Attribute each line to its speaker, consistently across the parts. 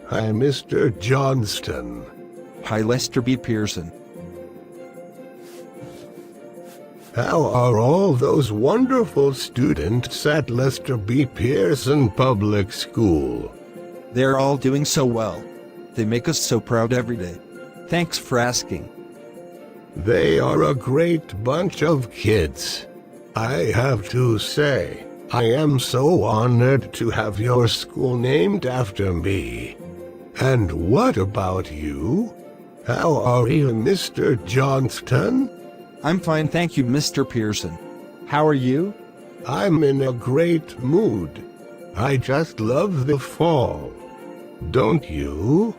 Speaker 1: Hi, Mr. Johnston.
Speaker 2: Hi, Lester B. Pearson.
Speaker 1: How are all those wonderful students at Lester B. Pearson Public School?
Speaker 2: They're all doing so well. They make us so proud every day. Thanks for asking.
Speaker 1: They are a great bunch of kids. I have to say, I am so honored to have your school named after me. And what about you? How are you, Mr. Johnston?
Speaker 2: I'm fine, thank you, Mr. Pearson. How are you?
Speaker 1: I'm in a great mood. I just love the fall. Don't you?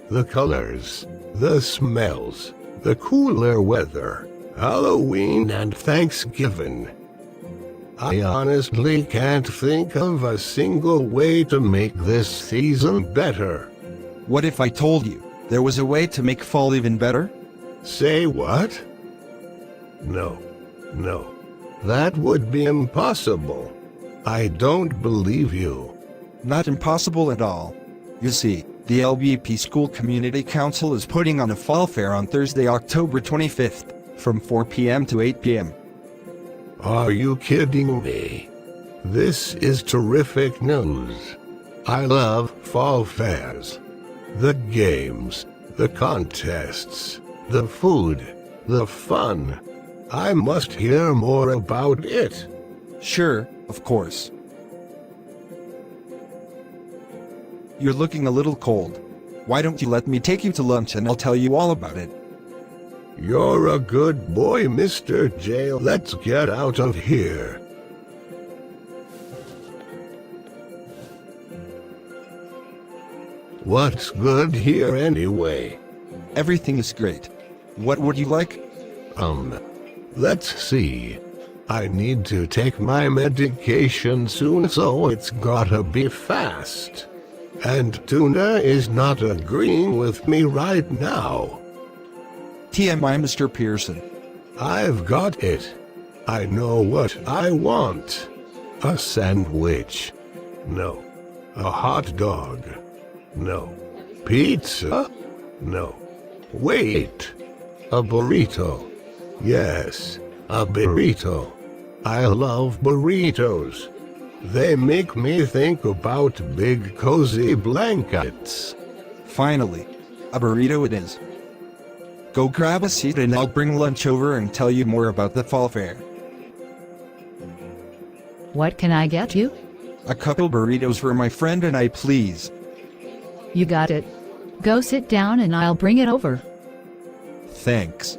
Speaker 1: The colors, the smells, the cooler weather, Halloween and Thanksgiving. I honestly can't think of a single way to make this season better.
Speaker 2: What if I told you there was a way to make fall even better?
Speaker 1: Say what? No, that would be impossible. I don't believe you.
Speaker 2: Not impossible at all. You see, the LBP School Community Council is putting on a fall fair on Thursday, October 25th, from 4 p.m. to 8 p.m.
Speaker 1: Are you kidding me? This is terrific news. I love fall fairs. The games, the contests, the food, the fun. I must hear more about it.
Speaker 2: Sure, of course. You're looking a little cold. Why don't you let me take you to lunch and I'll tell you all about it?
Speaker 1: You're a good boy, Mr. J. Let's get out of here. What's good here anyway?
Speaker 2: Everything is great. What would you like?
Speaker 1: Let's see. I need to take my medication soon, so it's gotta be fast. And Tuna is not agreeing with me right now.
Speaker 2: TMI, Mr. Pearson.
Speaker 1: I've got it. I know what I want. A sandwich. No. A hot dog. No. Pizza? No. Wait. A burrito. Yes, a burrito. I love burritos. They make me think about big cozy blankets.
Speaker 2: Finally, a burrito it is. Go grab a seat and I'll bring lunch over and tell you more about the fall fair.
Speaker 3: What can I get you?
Speaker 2: A couple burritos for my friend and I, please.
Speaker 3: You got it. Go sit down and I'll bring it over.
Speaker 2: Thanks.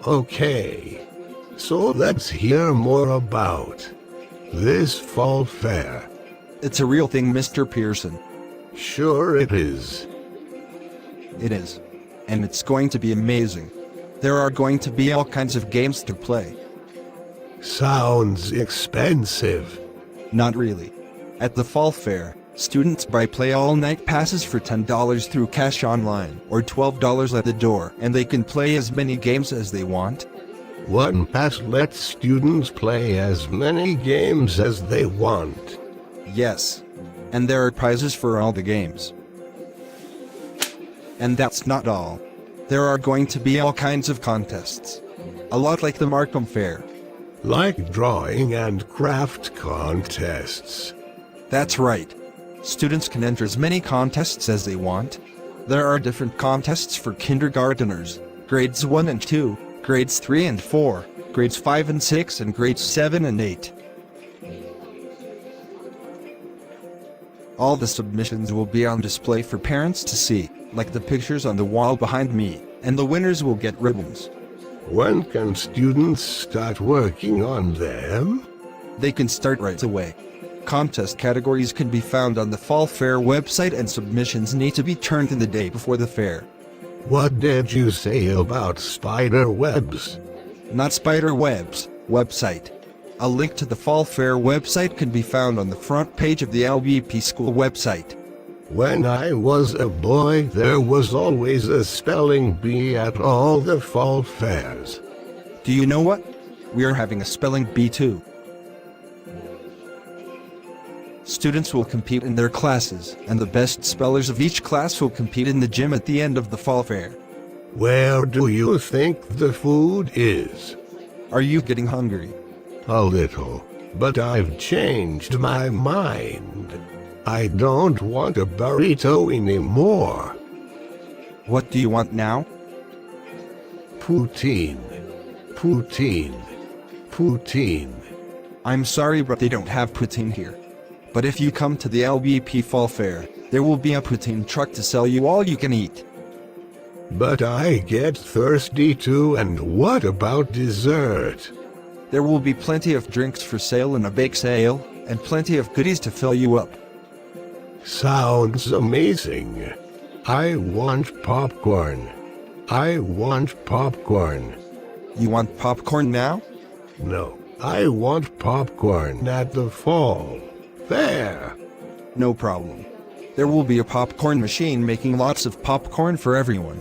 Speaker 1: Okay, so let's hear more about this fall fair.
Speaker 2: It's a real thing, Mr. Pearson.
Speaker 1: Sure it is.
Speaker 2: It is. And it's going to be amazing. There are going to be all kinds of games to play.
Speaker 1: Sounds expensive.
Speaker 2: Not really. At the fall fair, students buy play all-night passes for $10 through cash online or $12 at the door, and they can play as many games as they want.
Speaker 1: One pass lets students play as many games as they want.
Speaker 2: Yes. And there are prizes for all the games. And that's not all. There are going to be all kinds of contests. A lot like the Markham Fair.
Speaker 1: Like drawing and craft contests.
Speaker 2: That's right. Students can enter as many contests as they want. There are different contests for kindergarteners, grades 1 and 2, grades 3 and 4, grades 5 and 6, and grades 7 and 8. All the submissions will be on display for parents to see, like the pictures on the wall behind me, and the winners will get ribbons.
Speaker 1: When can students start working on them?
Speaker 2: They can start right away. Contest categories can be found on the Fall Fair website and submissions need to be turned in the day before the fair.
Speaker 1: What did you say about spider webs?
Speaker 2: Not spider webs, website. A link to the Fall Fair website can be found on the front page of the LBP school website.
Speaker 1: When I was a boy, there was always a spelling bee at all the fall fairs.
Speaker 2: Do you know what? We are having a spelling bee too. Students will compete in their classes, and the best spellers of each class will compete in the gym at the end of the fall fair.
Speaker 1: Where do you think the food is?
Speaker 2: Are you getting hungry?
Speaker 1: A little, but I've changed my mind. I don't want a burrito anymore.
Speaker 2: What do you want now?
Speaker 1: Poutine. Poutine. Poutine.
Speaker 2: I'm sorry, but they don't have poutine here. But if you come to the LBP Fall Fair, there will be a poutine truck to sell you all you can eat.
Speaker 1: But I get thirsty too, and what about dessert?
Speaker 2: There will be plenty of drinks for sale and a bake sale, and plenty of goodies to fill you up.
Speaker 1: Sounds amazing. I want popcorn. I want popcorn.
Speaker 2: You want popcorn now?
Speaker 1: No, I want popcorn at the fall fair.
Speaker 2: No problem. There will be a popcorn machine making lots of popcorn for everyone.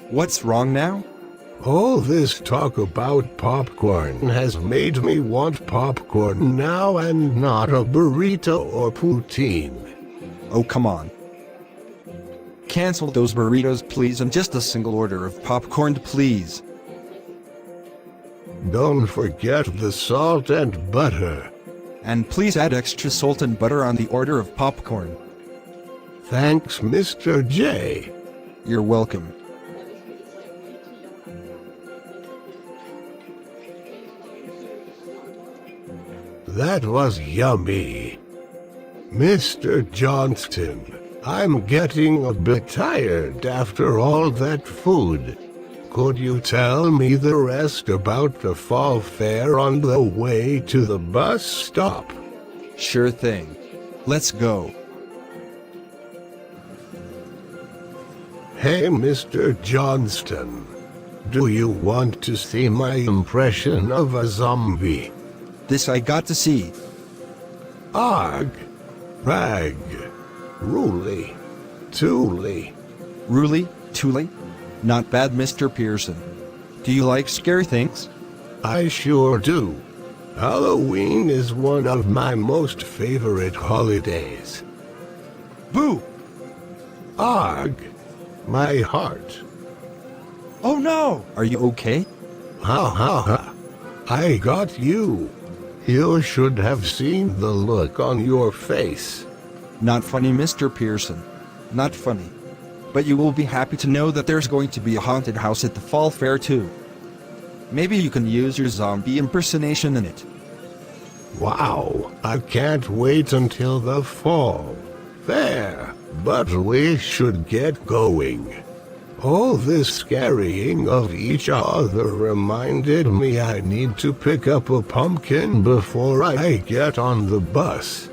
Speaker 2: What's wrong now?
Speaker 1: All this talk about popcorn has made me want popcorn now and not a burrito or poutine.
Speaker 2: Oh, come on. Cancel those burritos, please, and just a single order of popcorn, please.
Speaker 1: Don't forget the salt and butter.
Speaker 2: And please add extra salt and butter on the order of popcorn.
Speaker 1: Thanks, Mr. J.
Speaker 2: You're welcome.
Speaker 1: That was yummy. Mr. Johnston, I'm getting a bit tired after all that food. Could you tell me the rest about the fall fair on the way to the bus stop?
Speaker 2: Sure thing. Let's go.
Speaker 1: Hey, Mr. Johnston. Do you want to see my impression of a zombie?
Speaker 2: This I got to see.
Speaker 1: Arg. Rag. Ruly. Tooly.
Speaker 2: Ruly, Tooly? Not bad, Mr. Pearson. Do you like scary things?
Speaker 1: I sure do. Halloween is one of my most favorite holidays.
Speaker 2: Boo!
Speaker 1: Arg! My heart.
Speaker 2: Oh no! Are you okay?
Speaker 1: Ha ha ha. I got you. You should have seen the look on your face.
Speaker 2: Not funny, Mr. Pearson. Not funny. But you will be happy to know that there's going to be a haunted house at the fall fair too. Maybe you can use your zombie impersonation in it.
Speaker 1: Wow, I can't wait until the fall fair, but we should get going. All this scaring of each other reminded me I need to pick up a pumpkin before I get on the bus.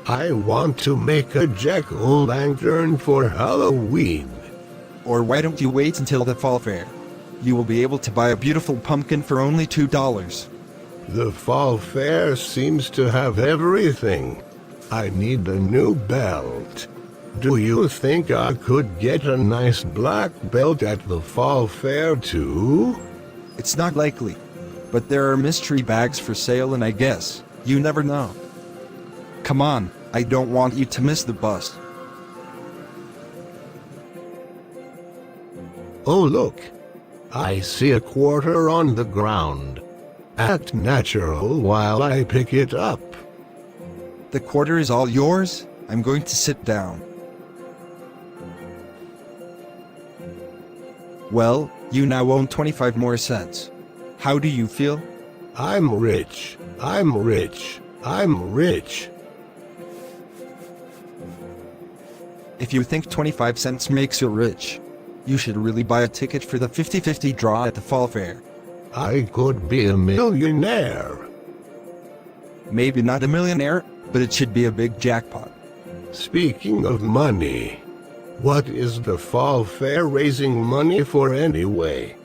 Speaker 1: I want to make a jack-o'-lantern for Halloween.
Speaker 2: Or why don't you wait until the fall fair? You will be able to buy a beautiful pumpkin for only $2.
Speaker 1: The fall fair seems to have everything. I need a new belt. Do you think I could get a nice black belt at the fall fair too?
Speaker 2: It's not likely. But there are mystery bags for sale, and I guess you never know. Come on, I don't want you to miss the bus.
Speaker 1: Oh look! I see a quarter on the ground. Act natural while I pick it up.
Speaker 2: The quarter is all yours. I'm going to sit down. Well, you now own 25 more cents. How do you feel?
Speaker 1: I'm rich. I'm rich. I'm rich.
Speaker 2: If you think 25 cents makes you rich, you should really buy a ticket for the 50-50 draw at the fall fair.
Speaker 1: I could be a millionaire.
Speaker 2: Maybe not a millionaire, but it should be a big jackpot.
Speaker 1: Speaking of money, what is the fall fair raising money for anyway?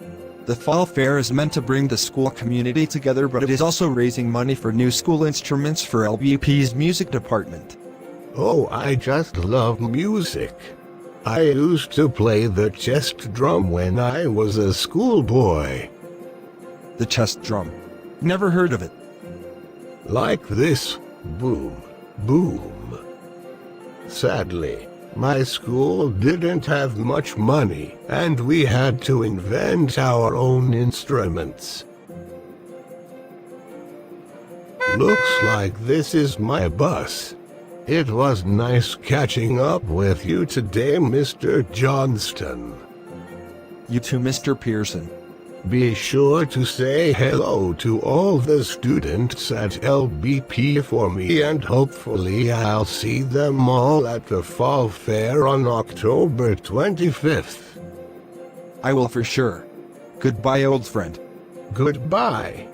Speaker 2: The fall fair is meant to bring the school community together, but it is also raising money for new school instruments for LBP's music department.
Speaker 1: Oh, I just love music. I used to play the chest drum when I was a schoolboy.
Speaker 2: The chest drum. Never heard of it.
Speaker 1: Like this. Boom, boom. Sadly, my school didn't have much money, and we had to invent our own instruments. Looks like this is my bus. It was nice catching up with you today, Mr. Johnston.
Speaker 2: You too, Mr. Pearson.
Speaker 1: Be sure to say hello to all the students at LBP for me, and hopefully I'll see them all at the Fall Fair on October 25th.
Speaker 2: I will for sure. Goodbye, old friend.
Speaker 1: Goodbye.